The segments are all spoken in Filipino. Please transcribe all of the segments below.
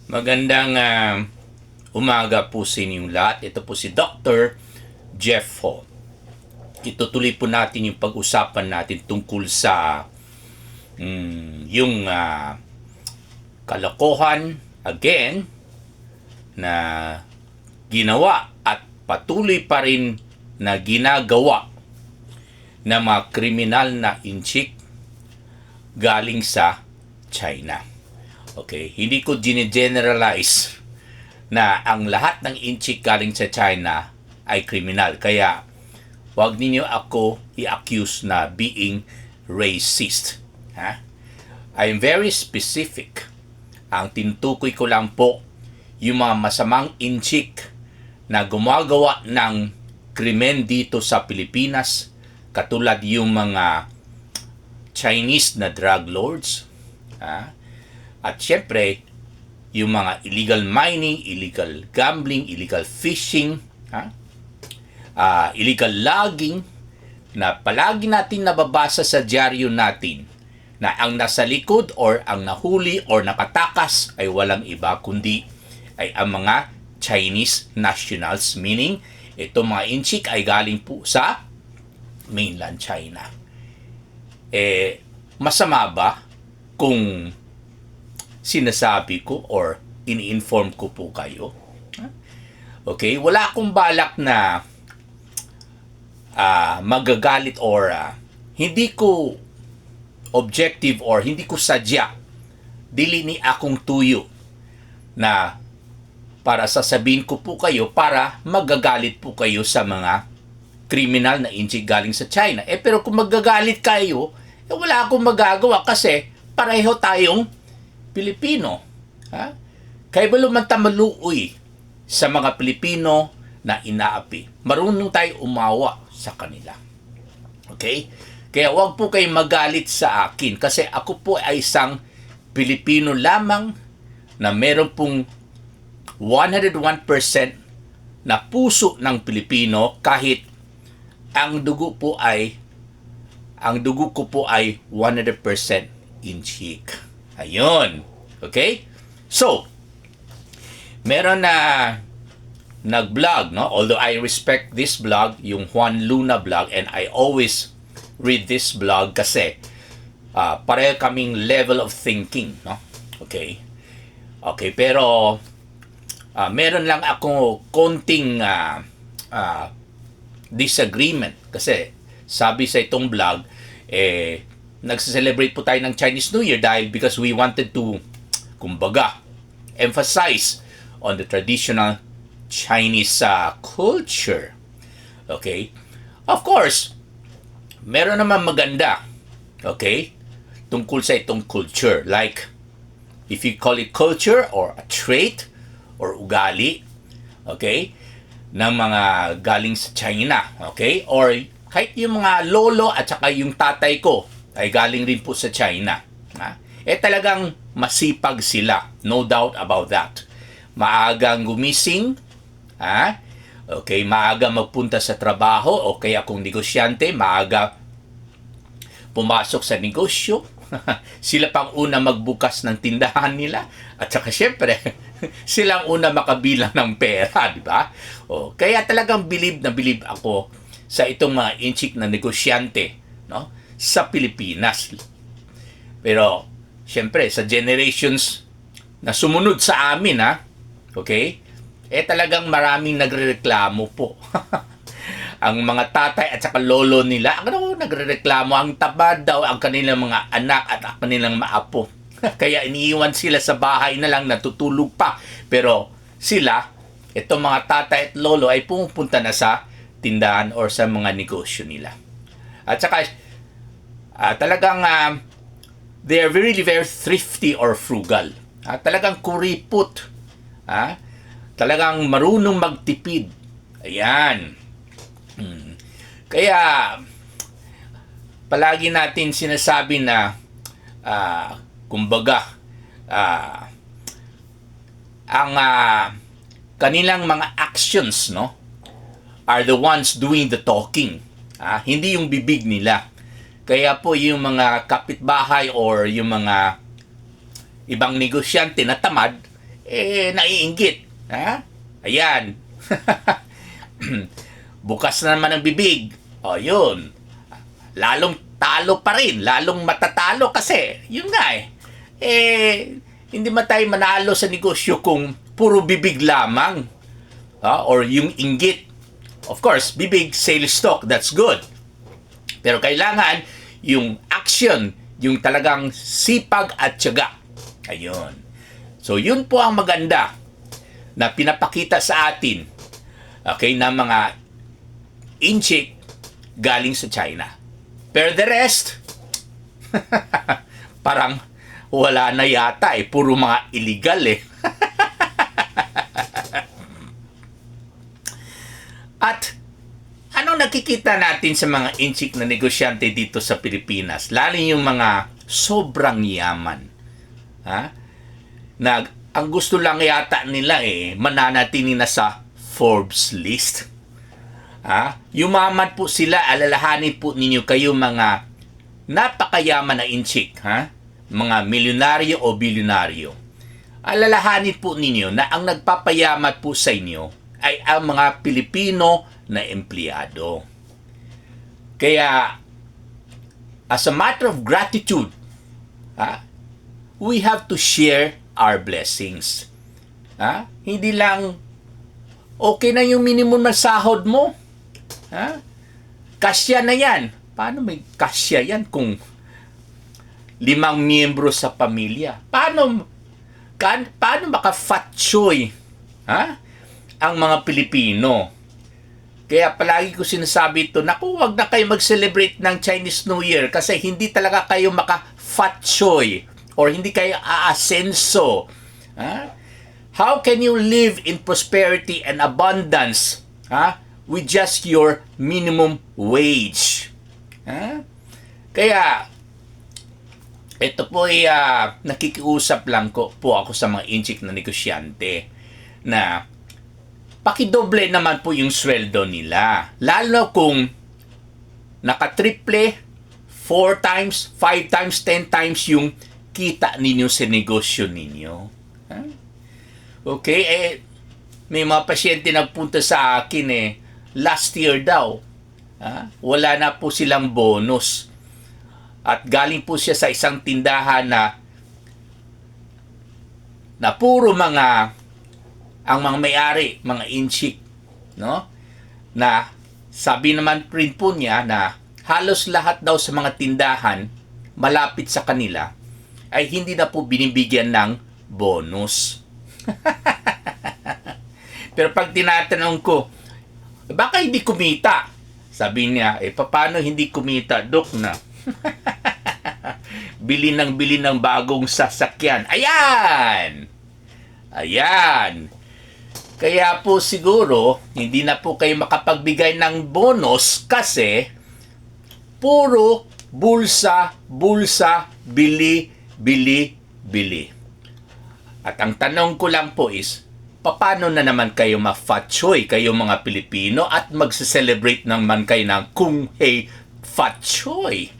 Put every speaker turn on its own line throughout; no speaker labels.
Magandang umaga po sa inyong lahat. Ito po si Dr. Jeff Ho. Itutuloy po natin yung pag-usapan natin tungkol sa yung kalokohan again na ginawa at patuloy pa rin na ginagawa ng mga kriminal na inchik galing sa China. Okay, hindi ko generalize na ang lahat ng inchik galing sa China ay kriminal. Kaya wag ninyo ako i-accuse na being racist. Ha? I'm very specific. Ang tinutukoy ko lang po yung mga masamang inchik na gumagawa ng krimen dito sa Pilipinas, katulad yung mga Chinese na drug lords, ha? At syempre, yung mga illegal mining, illegal gambling, illegal fishing, illegal logging, na palagi natin nababasa sa dyaryo natin na ang nasa likod or ang nahuli or nakatakas ay walang iba kundi ay ang mga Chinese nationals, meaning itong mga inchik ay galing po sa mainland China. Masama ba kung sinasabi ko or ini-inform ko po kayo? Okay, wala akong balak na magagalit or hindi ko objective or hindi ko sadya dili ni akong tuyo na para sasabihin ko po kayo para magagalit po kayo sa mga kriminal na inchik galing sa China. Pero kung magagalit kayo, wala akong magagawa kasi pareho tayong Pilipino. Ha? Kaya ba lumantamaluoy sa mga Pilipino na inaapi? Marunong tayo umawa sa kanila. Okay? Kaya wag po kayong magalit sa akin kasi ako po ay isang Pilipino lamang na meron pong 101% na puso ng Pilipino kahit ang dugo ko po ay 100% inchik. Ayun. Okay? So, meron na nag-vlog, no? Although I respect this blog, yung Juan Luna blog, and I always read this blog kasi pareho kaming level of thinking, no? Okay? Okay, pero meron lang ako konting disagreement kasi sabi sa itong blog, nagse-celebrate po tayo ng Chinese New Year dahil because we wanted to, kumbaga, emphasize on the traditional Chinese culture. Okay? Of course, meron naman maganda, okay, tungkol sa itong culture. Like, if you call it culture or a trait or ugali, okay, ng mga galing sa China, okay? Or kahit yung mga lolo at saka yung tatay ko ay galing rin po sa China. Talagang masipag sila. No doubt about that. Maagang gumising. Okay, maaga magpunta sa trabaho. O kaya kung negosyante, maaga pumasok sa negosyo. Sila pang una magbukas ng tindahan nila. At saka syempre, silang una makabilang ng pera, di ba? Kaya talagang bilib na bilib ako sa itong mga inchik na negosyante, no? Sa Pilipinas. Pero, syempre, sa generations na sumunod sa amin, okay, talagang maraming nagrereklamo po. Ang mga tatay at saka lolo nila, nagrereklamo, ang tabad daw ang kanilang mga anak at ang kanilang maapo. Kaya iniiwan sila sa bahay na lang, natutulog pa. Pero sila, itong mga tatay at lolo ay pumupunta na sa tindahan or sa mga negosyo nila. At saka, talagang they are really very thrifty or frugal. Talagang kuripot. Talagang marunong magtipid. Ayan. Kaya palagi natin sinasabi na kumbaga ang kanilang mga actions, no, are the ones doing the talking. Hindi yung bibig nila. Kaya po yung mga kapitbahay or yung mga ibang negosyante na tamad, naiinggit. Ha? Ayan. Bukas na naman ang bibig. O, yun. Lalong talo pa rin. Lalong matatalo kasi. Yun nga hindi man tayo manalo sa negosyo kung puro bibig lamang. Or yung inggit. Of course, bibig, sales talk, that's good. Pero kailangan yung action, yung talagang sipag at tiyaga. Ayun. So, yun po ang maganda na pinapakita sa atin, okay, na mga inchik galing sa China. Pero the rest, parang wala na yata puro mga illegal At anong nakikita natin sa mga inchik na negosyante dito sa Pilipinas? Lalo yung mga sobrang yaman. Ang gusto lang yata nila mananatili na sa Forbes list. Yumaman po sila, alalahanin po ninyo kayo mga napakayaman na inchik, mga milyonaryo o bilyonaryo. Alalahanin po ninyo na ang nagpapayaman po sa inyo ay ang mga Pilipino na empleyado. Kaya, as a matter of gratitude, we have to share our blessings. Hindi lang okay na yung minimum na sahod mo. Kasya na yan. Paano may kasya yan kung 5 miyembro sa pamilya? Paano maka-fatsoy ang mga Pilipino? Kaya palagi ko sinasabi ito, naku, wag na kayo mag-celebrate ng Chinese New Year kasi hindi talaga kayo maka-fatsoy or hindi kayo aasenso. How can you live in prosperity and abundance with just your minimum wage? Kaya, ito po ay nakikiusap lang po ako sa mga inchik na negosyante na pakidoble naman po yung sweldo nila. Lalo kung nakatriple, 4 times, 5 times, 10 times yung kita ninyo sa negosyo ninyo. Okay, may mga pasyente nagpunta sa akin last year daw. Wala na po silang bonus. At galing po siya sa isang tindahan na puro ang mga may-ari, mga inchik, no? Na sabi naman rin po niya na halos lahat daw sa mga tindahan malapit sa kanila ay hindi na po binibigyan ng bonus. Pero pag tinatanong ko, baka hindi kumita? Sabi niya, paano hindi kumita? Dok na. Bili ng bagong sasakyan. Ayan! Ayan! Kaya po siguro, hindi na po kayo makapagbigay ng bonus kasi puro bulsa, bili. At ang tanong ko lang po is, paano na naman kayo ma-fatsoy, kayo mga Pilipino, at magse-celebrate naman kayo ng Kung Hei Fatsoy?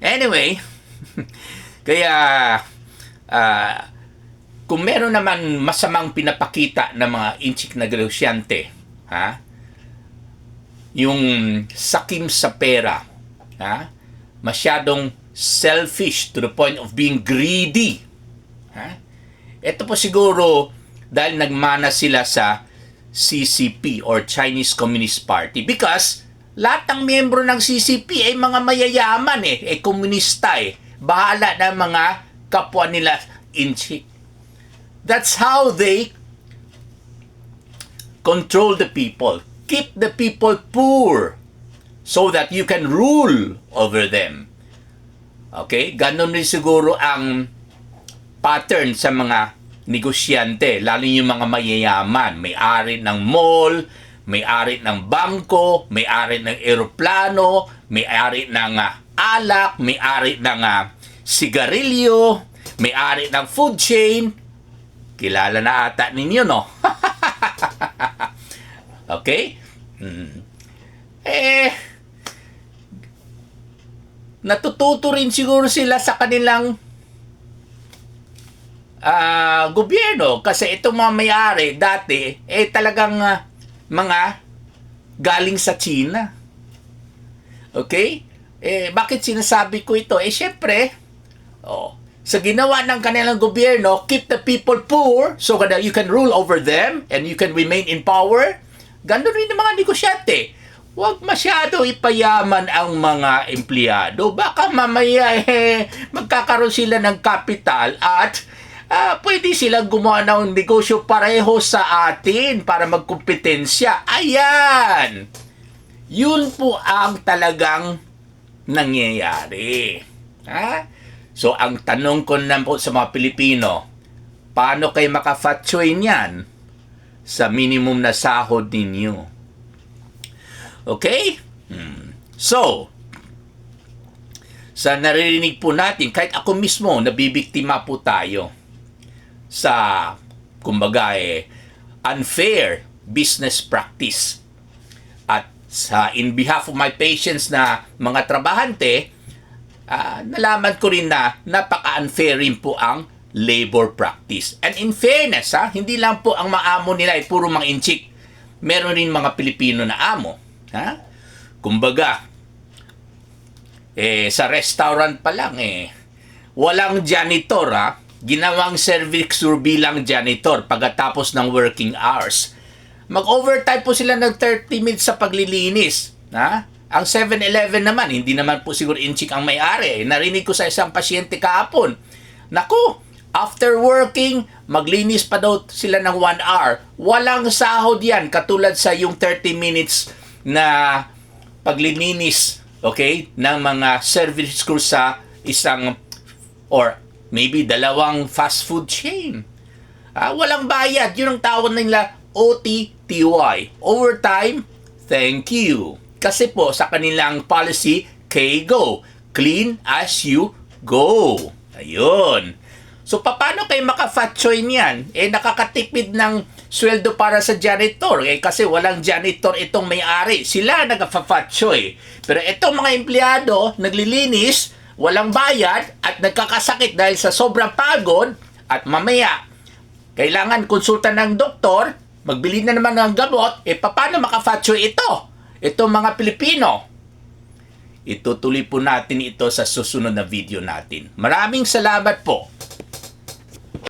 Anyway, kaya kung meron naman masamang pinapakita ng mga inchik na negosyante, yung sakim sa pera, masyadong selfish to the point of being greedy. Ito po siguro dahil nagmana sila sa CCP or Chinese Communist Party because lahat ng miyembro ng CCP ay mga mayayaman komunista bahala na mga kapwa nila inchik. That's how they control the people. Keep the people poor so that you can rule over them. Okay? Ganon rin siguro ang pattern sa mga negosyante, lalo yung mga mayayaman, may-ari ng mall, may-ari ng bangko, may-ari ng eroplano, may-ari ng alak, may-ari ng sigarilyo, may-ari ng food chain. Kilala na ata ninyo, no? Okay? Natututo rin siguro sila sa kanilang gobyerno. Kasi itong mga may-ari dati, talagang mga galing sa China. Okay? Bakit sinasabi ko ito? Syempre, sa ginawa ng kanilang gobyerno, keep the people poor so that you can rule over them and you can remain in power. Ganoon rin ng mga negosyante. Huwag masyado ipayaman ang mga empleyado. Baka mamaya magkakaroon sila ng kapital at pwede silang gumawa ng negosyo pareho sa atin para magkumpetensya. Ayan! Yun po ang talagang nangyayari. So, ang tanong ko na po sa mga Pilipino, paano kayo maka-fat choy niyan sa minimum na sahod ninyo? Okay? So, sa naririnig po natin, kahit ako mismo, nabibiktima po tayo sa, kumbaga unfair business practice. At in behalf of my patients na mga trabahante, nalaman ko rin na napaka-unfair rin po ang labor practice. And in fairness, hindi lang po ang maamo nila ay puro mga inchik. Meron rin mga Pilipino na amo. Kumbaga, sa restaurant pa lang, walang janitor, ginawang servicer bilang janitor pagkatapos ng working hours. Mag-overtime po sila ng 30 minutes sa paglilinis. Ang 7-Eleven naman, hindi naman po siguro inchik ang may-ari. Narinig ko sa isang pasyente kahapon, naku, after working, maglinis pa daw sila ng 1 hour. Walang sahod yan, katulad sa yung 30 minutes na paglilinis, okay, ng mga service crew sa isang or maybe dalawang fast food chain. Walang bayad. Yun ang tawag nila OTTY. Overtime, thank you. Kasi po sa kanilang policy, K-Go. Clean as you go. Ayun. So, paano kayo maka-fat choy niyan? Nakakatipid ng sweldo para sa janitor. Kasi walang janitor itong may-ari. Sila nag-fat choy. Pero itong mga empleyado, naglilinis, walang bayad, at nagkakasakit dahil sa sobrang pagod, at mamaya, kailangan konsulta ng doktor, magbili na naman ng gamot, paano maka-fat choy ito? Itong mga Pilipino. Itutuloy po natin ito sa susunod na video natin. Maraming salamat po.